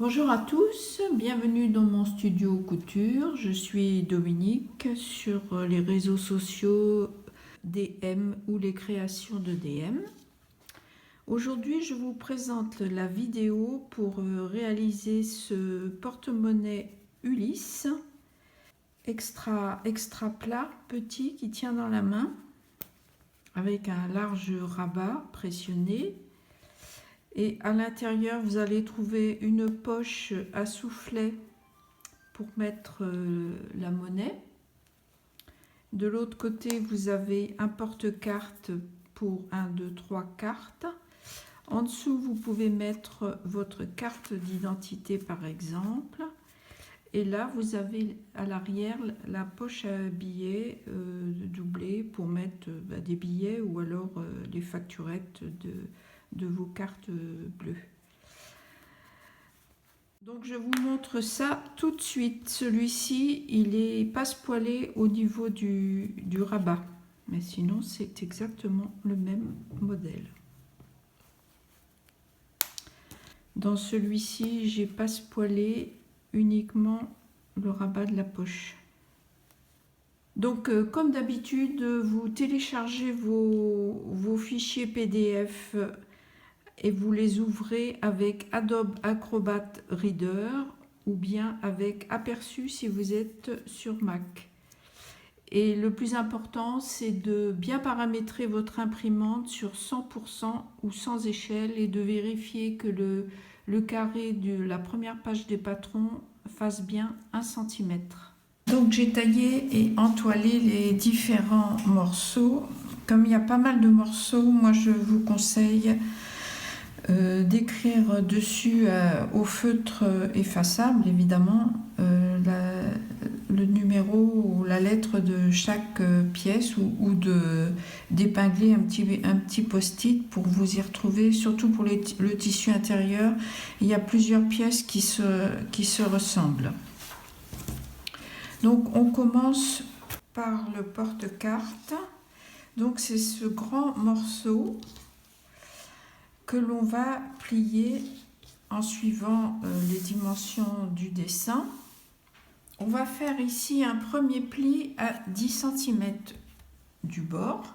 Bonjour à tous, bienvenue dans mon studio couture. Je suis Dominique sur les réseaux sociaux DM ou les créations de DM. Aujourd'hui, je vous présente la vidéo pour réaliser ce porte-monnaie Ulysse extra plat, petit, qui tient dans la main avec un large rabat pressionné. Et à l'intérieur, vous allez trouver une poche à soufflet pour mettre la monnaie. De l'autre côté, vous avez un porte-carte pour 1, 2, 3 cartes. En dessous, vous pouvez mettre votre carte d'identité par exemple. Et là, vous avez à l'arrière la poche à billets doublée pour mettre des billets ou alors les facturettes de vos cartes bleues. Donc je vous montre ça tout de suite. Celui-ci, il est passe-poilé au niveau du rabat. Mais sinon, c'est exactement le même modèle. Dans celui-ci, j'ai passe-poilé uniquement le rabat de la poche. Donc, comme d'habitude, vous téléchargez vos fichiers PDF et vous les ouvrez avec Adobe Acrobat Reader ou bien avec Aperçu si vous êtes sur Mac. Et le plus important, c'est de bien paramétrer votre imprimante sur 100% ou sans échelle et de vérifier que le carré de la première page des patrons fasse bien 1 cm. Donc j'ai taillé et entoilé les différents morceaux. Comme il y a pas mal de morceaux, moi je vous conseille d'écrire dessus au feutre effaçable évidemment le numéro ou la lettre de chaque pièce ou d'épingler un petit post-it pour vous y retrouver, surtout pour le tissu intérieur. Il y a plusieurs pièces qui se ressemblent. Donc on commence par le porte-carte. Donc c'est ce grand morceau que l'on va plier en suivant les dimensions du dessin. On va faire ici un premier pli à 10 cm du bord.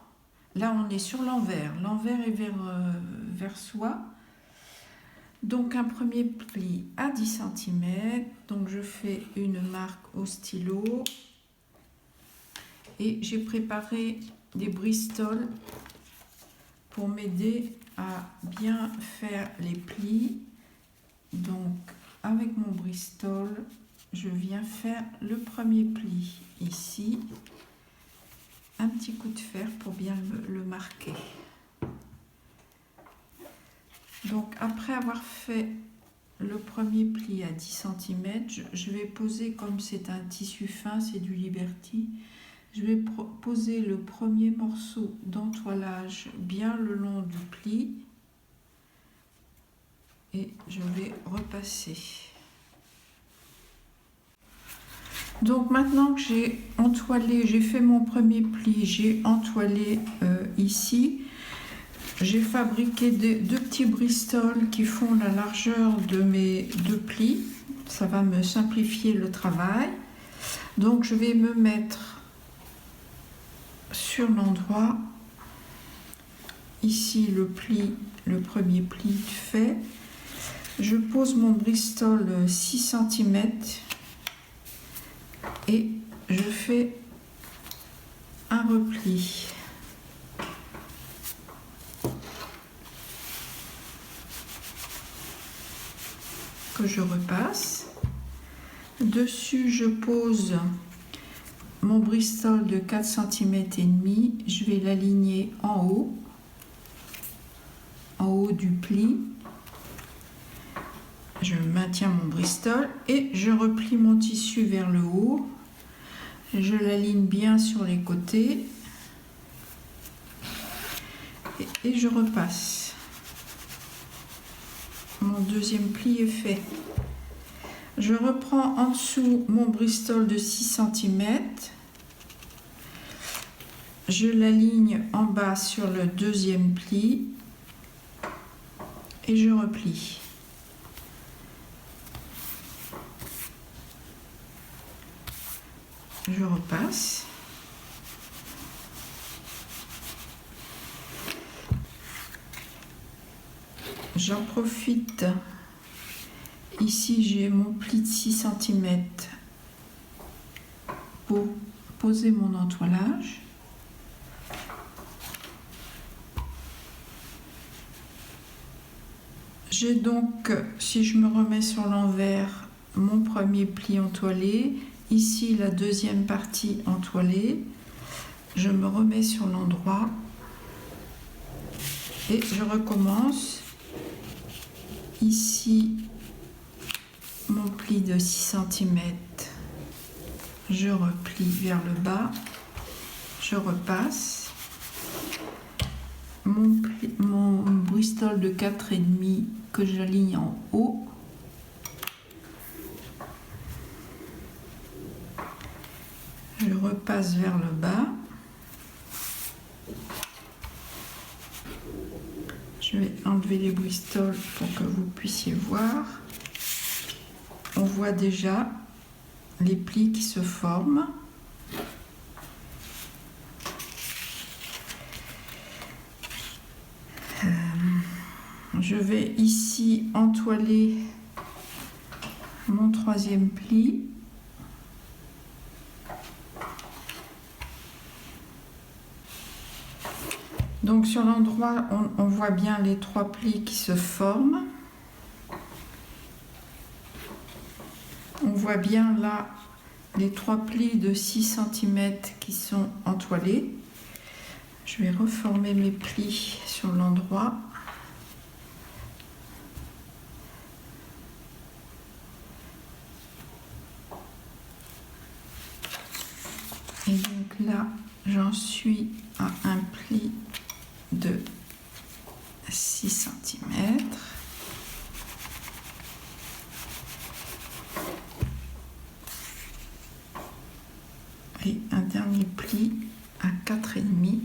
Là on est sur l'envers, l'envers est vers soi. Donc un premier pli à 10 cm, donc je fais une marque au stylo et j'ai préparé des bristoles pour m'aider à bien faire les plis. Donc avec mon bristol, je viens faire le premier pli ici, un petit coup de fer pour bien le marquer. Donc après avoir fait le premier pli à 10 cm, je vais poser, comme c'est un tissu fin, c'est du Liberty, je vais poser le premier morceau d'entoilage bien le long du pli et je vais repasser. Donc maintenant que j'ai entoilé, j'ai fait mon premier pli, j'ai entoilé ici, j'ai fabriqué deux petits bristoles qui font la largeur de mes deux plis. Ça va me simplifier le travail. Donc je vais me mettre sur l'endroit, ici le premier pli fait. Je pose mon bristol 6 cm et je fais un repli. Que je repasse. Dessus, je pose mon bristol de 4 cm et demi. Je vais l'aligner en haut du pli. Je maintiens mon bristol et je replie mon tissu vers le haut. Je l'aligne bien sur les côtés et je repasse. Mon deuxième pli est fait. Je reprends en dessous mon bristol de 6 cm. Je l'aligne en bas sur le deuxième pli et je replie. je repasse. J'en profite. Ici, j'ai mon pli de 6 cm pour poser mon entoilage. J'ai donc, si je me remets sur l'envers, mon premier pli entoilé, ici la deuxième partie entoilée. Je me remets sur l'endroit et je recommence. Ici, mon pli de 6 cm, je replie vers le bas, je repasse. Mon Bristol de 4,5 que j'aligne en haut. Je repasse vers le bas. Je vais enlever les Bristol pour que vous puissiez voir. On voit déjà les plis qui se forment. Je vais ici entoiler mon troisième pli. Donc sur l'endroit, on voit bien les 3 plis qui se forment. On voit bien là les 3 plis de 6 cm qui sont entoilés. Je vais reformer mes plis sur l'endroit. Et donc là, j'en suis à un pli de 6 cm. Et un dernier pli à 4,5.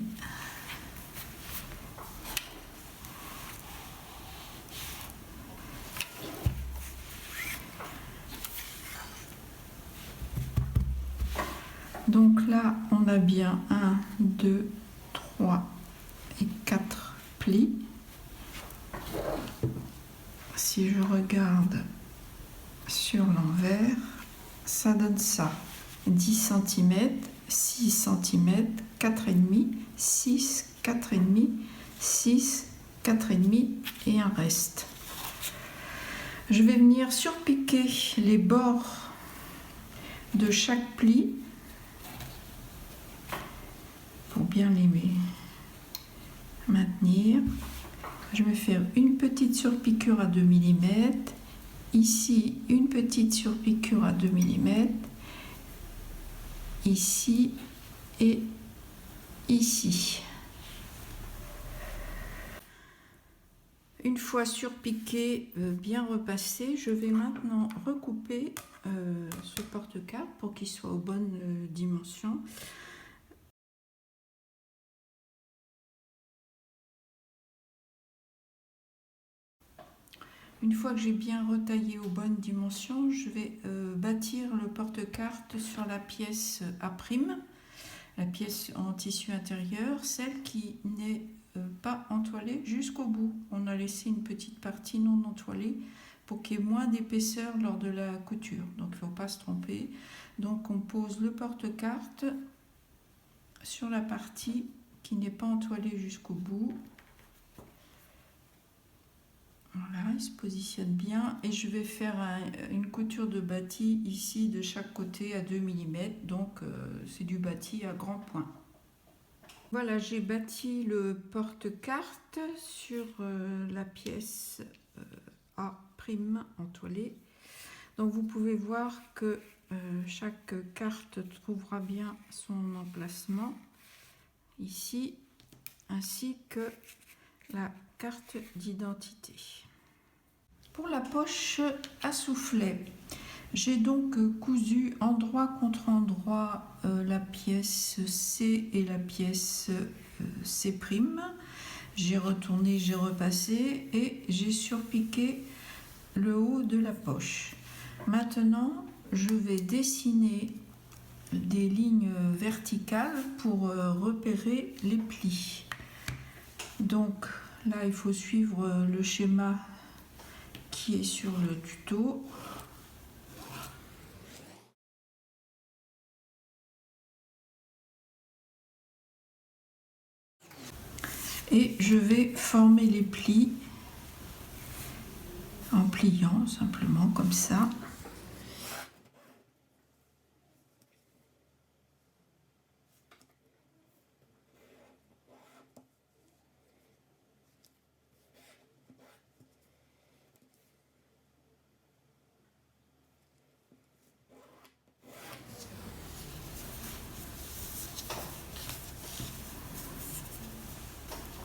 Donc là, on a bien 1, 2, 3 et 4 plis. Si je regarde sur l'envers, ça donne ça. 10 cm, 6 cm, 4,5, 6, 4,5, 6, 4,5 et un reste. Je vais venir surpiquer les bords de chaque pli pour bien les maintenir. Je vais faire une petite surpiqûre à 2 mm, ici une petite surpiqûre à 2 mm, ici et ici. Une fois surpiqué, bien repassé, je vais maintenant recouper ce porte-carte pour qu'il soit aux bonnes dimensions. Une fois que j'ai bien retaillé aux bonnes dimensions, je vais bâtir le porte-carte sur la pièce A', la pièce en tissu intérieur, celle qui n'est pas entoilée jusqu'au bout. On a laissé une petite partie non entoilée pour qu'il y ait moins d'épaisseur lors de la couture. Donc il ne faut pas se tromper. Donc on pose le porte-carte sur la partie qui n'est pas entoilée jusqu'au bout. Voilà, il se positionne bien et je vais faire une couture de bâti ici de chaque côté à 2 mm, donc c'est du bâti à grands points. Voilà, j'ai bâti le porte-carte sur la pièce A' entoilée. Donc vous pouvez voir que chaque carte trouvera bien son emplacement ici, ainsi que la carte d'identité. Pour la poche à soufflet, j'ai donc cousu endroit contre endroit la pièce C et la pièce C'. J'ai retourné, j'ai repassé et j'ai surpiqué le haut de la poche. Maintenant, je vais dessiner des lignes verticales pour repérer les plis. Donc là, il faut suivre le schéma qui est sur le tuto. Et je vais former les plis en pliant simplement comme ça.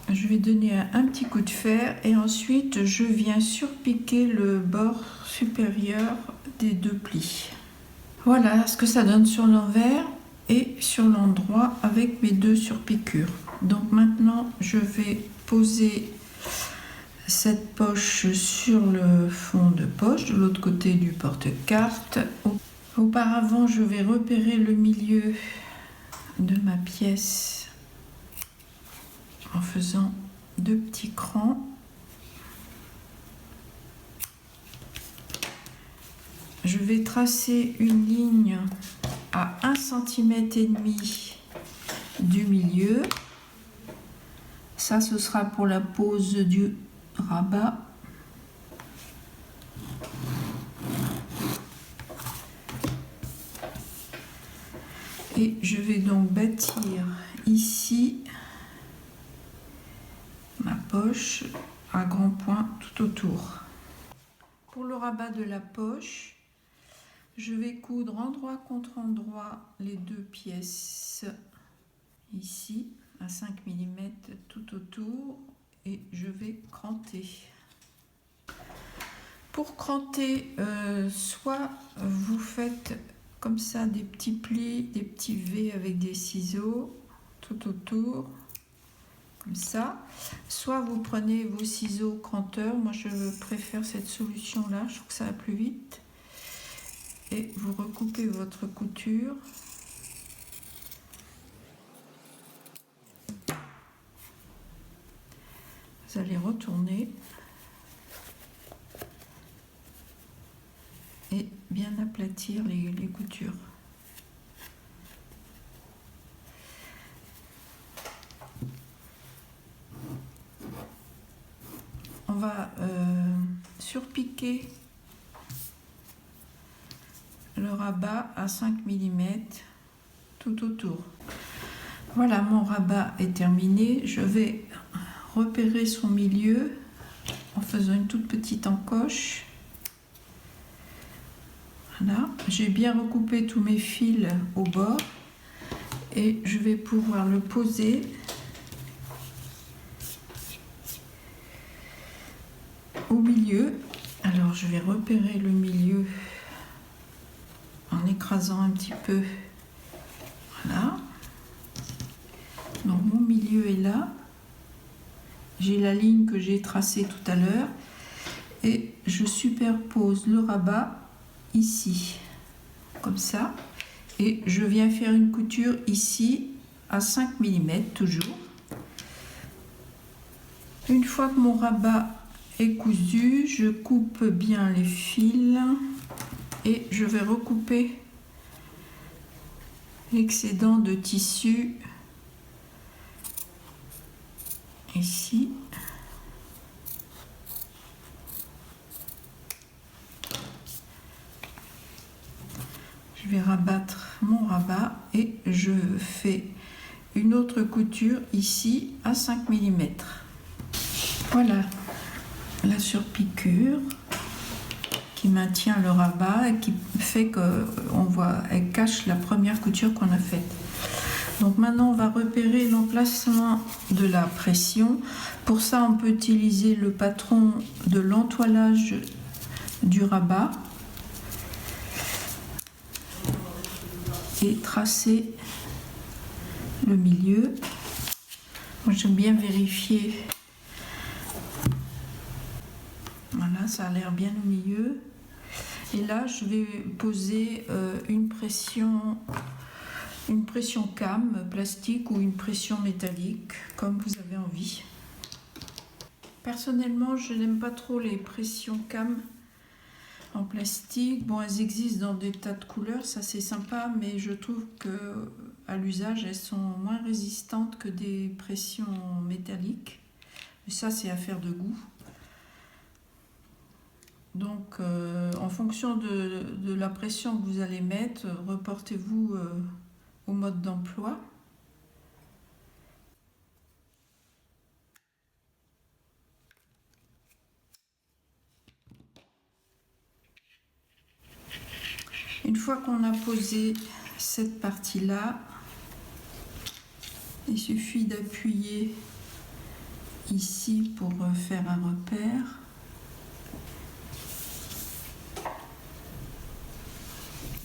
Je vais donner un petit coup de fer et ensuite je viens surpiquer le bord supérieur des deux plis. Voilà ce que ça donne sur l'envers et sur l'endroit avec mes deux surpiqûres. Donc maintenant je vais poser cette poche sur le fond de poche de l'autre côté du porte-carte. Auparavant, je vais repérer le milieu de ma pièce en faisant deux petits crans. Je vais tracer une ligne à 1,5 cm du milieu. Ça, ce sera pour la pose du rabat. Et je vais donc bâtir ici ma poche à grands points tout autour. Pour le rabat de la poche, je vais coudre endroit contre endroit les deux pièces ici à 5 mm tout autour et je vais cranter. Pour cranter, soit vous faites comme ça des petits plis, des petits V avec des ciseaux tout autour, comme ça. Soit vous prenez vos ciseaux cranteurs, moi je préfère cette solution là, je trouve que ça va plus vite. Et vous recoupez votre couture. Vous allez retourner et bien aplatir les coutures. On va surpiquer le rabat à 5 mm tout autour. Voilà, mon rabat est terminé. Je vais repérer son milieu en faisant une toute petite encoche. Voilà, j'ai bien recoupé tous mes fils au bord et je vais pouvoir le poser au milieu. Alors je vais repérer le milieu en écrasant un petit peu. Voilà. Donc mon milieu est là. J'ai la ligne que j'ai tracée tout à l'heure et je superpose le rabat ici, comme ça. Et je viens faire une couture ici à 5 mm toujours. Une fois que mon rabat est cousu, je coupe bien les fils et je vais recouper l'excédent de tissu ici. Je vais rabattre mon rabat et je fais une autre couture ici à 5 mm. Voilà la surpiqûre qui maintient le rabat et qui fait qu'on voit, elle cache la première couture qu'on a faite. Donc maintenant on va repérer l'emplacement de la pression. Pour ça on peut utiliser le patron de l'entoilage du rabat et tracer le milieu. Moi j'aime bien vérifier. Voilà, ça a l'air bien au milieu. Et là je vais poser une pression une pression cam plastique ou une pression métallique, comme vous avez envie. Personnellement, je n'aime pas trop les pressions cam en plastique. Bon, elles existent dans des tas de couleurs, ça c'est sympa, mais je trouve que à l'usage, elles sont moins résistantes que des pressions métalliques. Mais ça, c'est affaire de goût. Donc, en fonction de la pression que vous allez mettre, reportez-vous au mode d'emploi. Une fois qu'on a posé cette partie-là, il suffit d'appuyer ici pour faire un repère.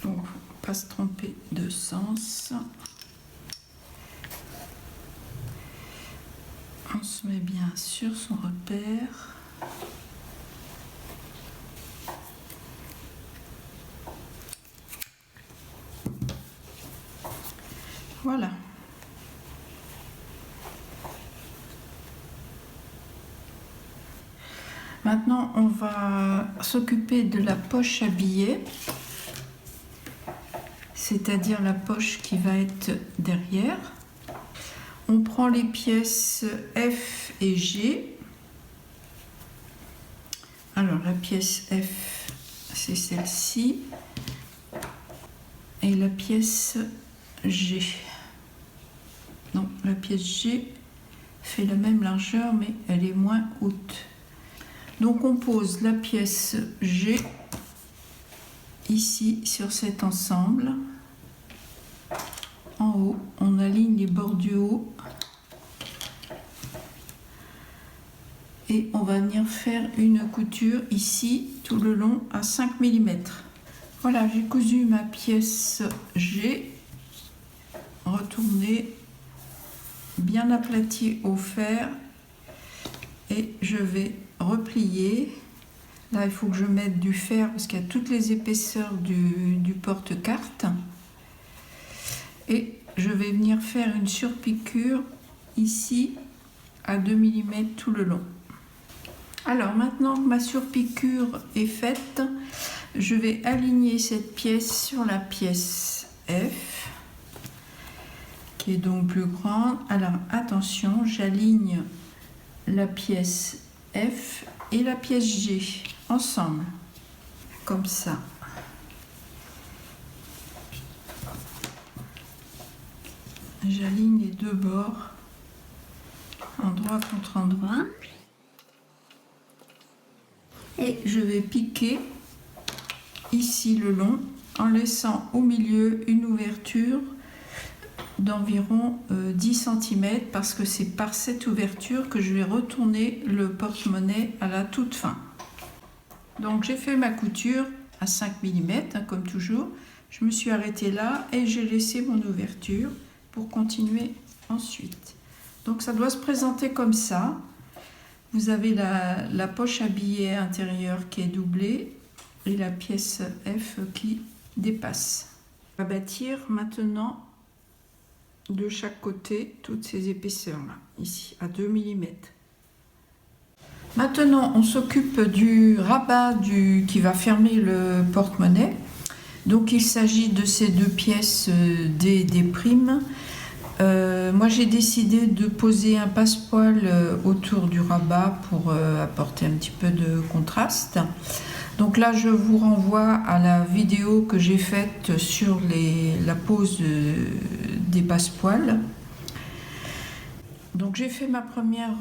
Donc, pas se tromper de sens. On se met bien sur son repère. Voilà. Maintenant, on va s'occuper de la poche à billets, c'est-à-dire la poche qui va être derrière. On prend les pièces F et G. Alors, la pièce F, c'est celle-ci. Et la pièce G. Non, la pièce G fait la même largeur, mais elle est moins haute. Donc on pose la pièce G ici sur cet ensemble. En haut, on aligne les bords du haut. Et on va venir faire une couture ici tout le long à 5 mm. Voilà, j'ai cousu ma pièce G, retournée, bien aplatie au fer, et je vais replier. Là, il faut que je mette du fer parce qu'il y a toutes les épaisseurs du porte-carte. Et je vais venir faire une surpiqûre ici à 2 mm tout le long. Alors maintenant que ma surpiqûre est faite, je vais aligner cette pièce sur la pièce F, qui est donc plus grande. Alors attention, j'aligne la pièce F et la pièce G ensemble, comme ça. J'aligne les deux bords, endroit contre endroit. Et je vais piquer ici le long en laissant au milieu une ouverture d'environ 10 cm parce que c'est par cette ouverture que je vais retourner le porte-monnaie à la toute fin. Donc j'ai fait ma couture à 5 mm comme toujours. Je me suis arrêtée là et j'ai laissé mon ouverture pour continuer ensuite. Donc ça doit se présenter comme ça. Vous avez la poche à billets intérieure qui est doublée et la pièce F qui dépasse. On va bâtir maintenant de chaque côté toutes ces épaisseurs là, ici à 2 mm. Maintenant on s'occupe du rabat qui va fermer le porte-monnaie. Donc il s'agit de ces deux pièces des primes. Moi j'ai décidé de poser un passepoil autour du rabat pour apporter un petit peu de contraste. Donc là je vous renvoie à la vidéo que j'ai faite sur la pose des passepoils. Donc j'ai fait ma première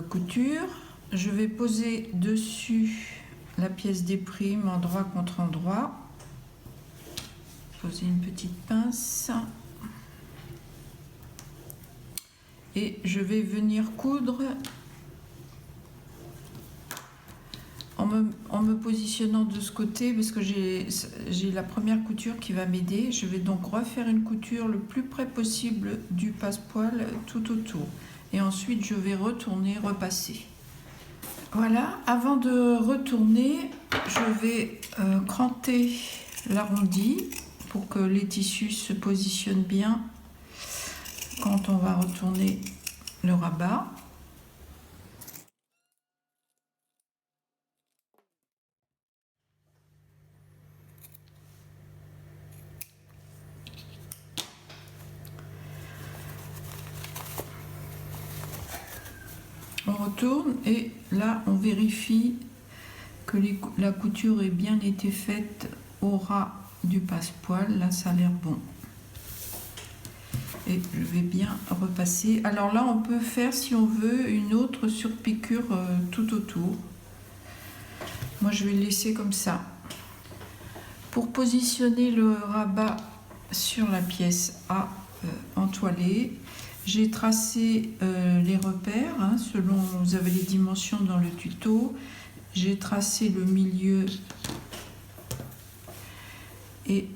couture. Je vais poser dessus la pièce des primes endroit contre endroit. Poser une petite pince. Et je vais venir coudre en me positionnant de ce côté parce que j'ai la première couture qui va m'aider. Je vais donc refaire une couture le plus près possible du passepoil tout autour. Et ensuite, je vais retourner, repasser. Voilà, avant de retourner, je vais cranter l'arrondi pour que les tissus se positionnent bien quand on va retourner le rabat. On retourne et là on vérifie que la couture ait bien été faite au ras du passepoil. Là ça a l'air bon. Et je vais bien repasser. Alors là on peut faire, si on veut, une autre surpiqûre tout autour. Moi je vais le laisser comme ça. Pour positionner le rabat sur la pièce A entoilée, j'ai tracé les repères, hein, selon, vous avez les dimensions dans le tuto. J'ai tracé le milieu et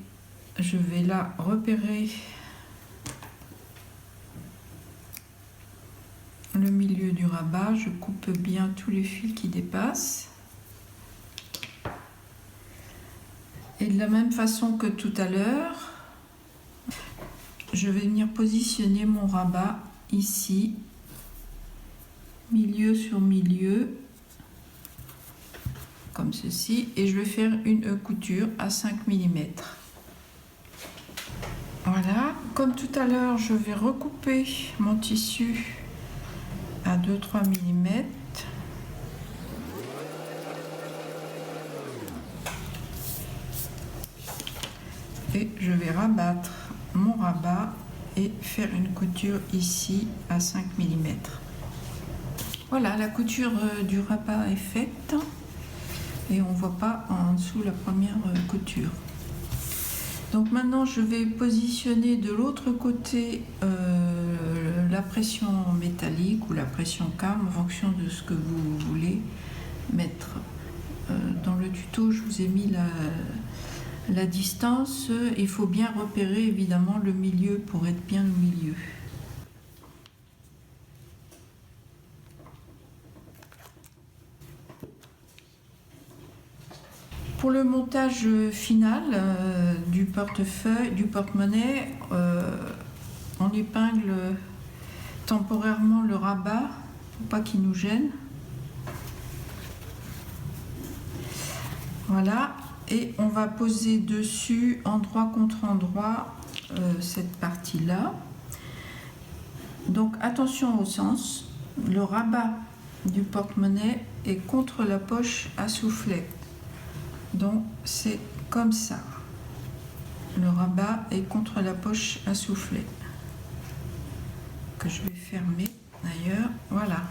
je vais là repérer le milieu du rabat. Je coupe bien tous les fils qui dépassent. Et de la même façon que tout à l'heure, je vais venir positionner mon rabat ici, milieu sur milieu, comme ceci, et je vais faire une couture à 5 mm. Voilà, comme tout à l'heure, je vais recouper mon tissu à 2-3 mm. Et je vais rabattre mon rabat et faire une couture ici à 5 mm. Voilà, la couture du rabat est faite et on ne voit pas en dessous la première couture. Donc maintenant je vais positionner de l'autre côté la pression métallique ou la pression carme en fonction de ce que vous voulez mettre. Dans le tuto je vous ai mis la distance. Il faut bien repérer évidemment le milieu pour être bien au milieu. Pour le montage final du portefeuille, du porte-monnaie, on épingle temporairement le rabat pour pas qu'il nous gêne. Voilà, et on va poser dessus endroit contre endroit cette partie-là. Donc attention au sens, le rabat du porte-monnaie est contre la poche à soufflet. Donc c'est comme ça. Le rabat est contre la poche à soufflet. Que je vais fermer d'ailleurs. Voilà.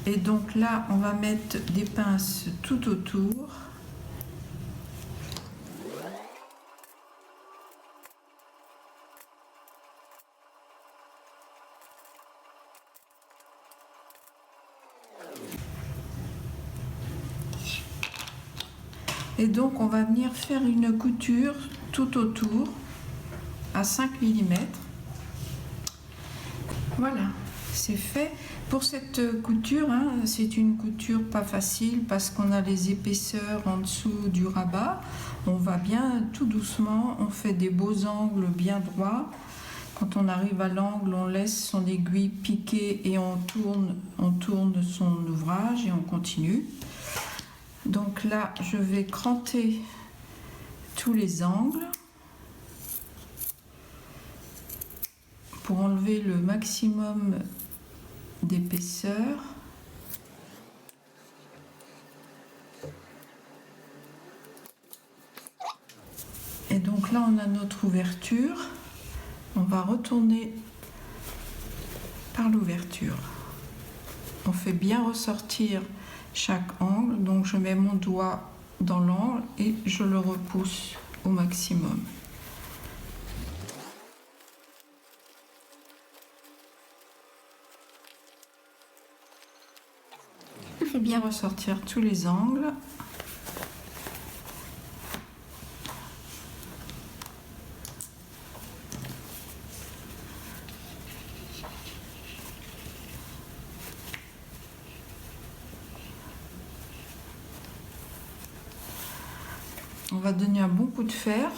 Et donc là, on va mettre des pinces tout autour. Et donc on va venir faire une couture tout autour à 5 mm. Voilà, c'est fait. Pour cette couture, hein, c'est une couture pas facile parce qu'on a les épaisseurs en dessous du rabat. On va bien tout doucement, on fait des beaux angles bien droits. Quand on arrive à l'angle, on laisse son aiguille piquer et on tourne son ouvrage et on continue. Donc là, je vais cranter tous les angles pour enlever le maximum d'épaisseur. Et donc là, on a notre ouverture. On va retourner par l'ouverture. On fait bien ressortir chaque angle, donc je mets mon doigt dans l'angle et je le repousse au maximum. Je fais bien ressortir tous les angles. On va donner un bon coup de fer.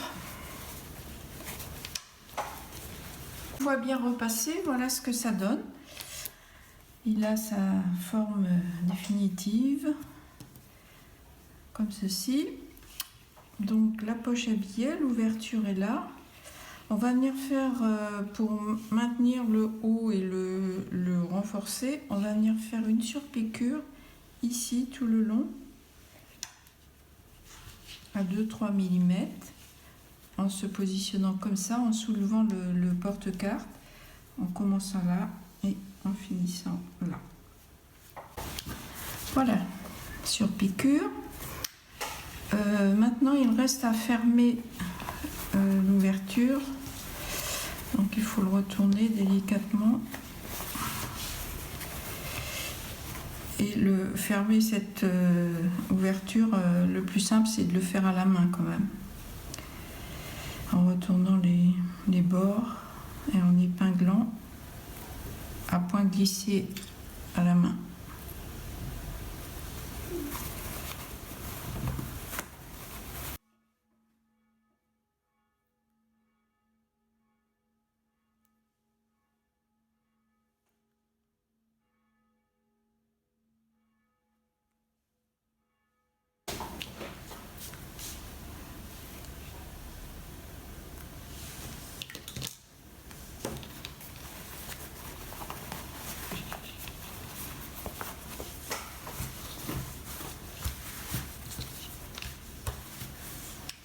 fois bien repassé, voilà ce que ça donne. Il a sa forme définitive, comme ceci. Donc la poche est bien, l'ouverture est là. On va venir faire, pour maintenir le haut et le renforcer, on va venir faire une surpiqûre ici tout le long, à 2-3 mm, en se positionnant comme ça, en soulevant le porte-carte, en commençant là et en finissant là. Voilà, surpiqûre. Maintenant, il reste à fermer l'ouverture. Donc il faut le retourner délicatement et le fermer cette ouverture. Le plus simple, c'est de le faire à la main quand même, en retournant les bords et en épinglant à point glissé à la main.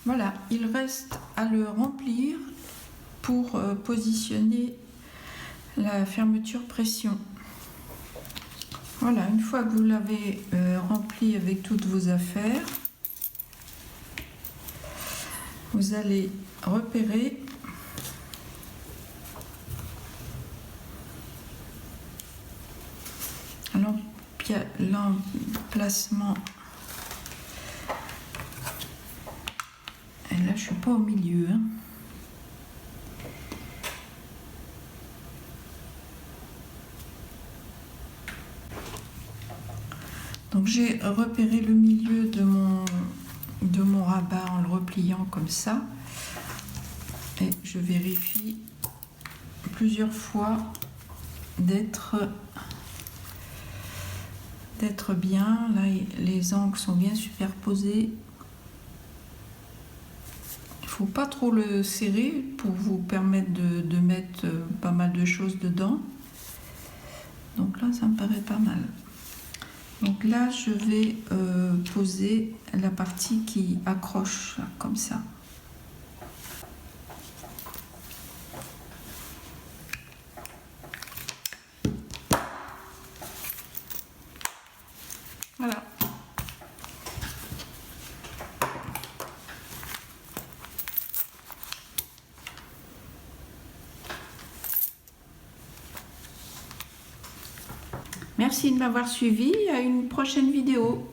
Voilà, il reste à le remplir pour positionner la fermeture pression. Voilà, une fois que vous l'avez rempli avec toutes vos affaires, vous allez repérer l'emplacement. Et là, je suis pas au milieu, hein. Donc j'ai repéré le milieu de mon rabat en le repliant comme ça, et je vérifie plusieurs fois d'être bien. Là, les angles sont bien superposés. Il faut pas trop le serrer pour vous permettre de mettre pas mal de choses dedans. Donc là, ça me paraît pas mal. Donc là, je vais poser la partie qui accroche, là, comme ça. Voilà. Merci de m'avoir suivi. À une prochaine vidéo.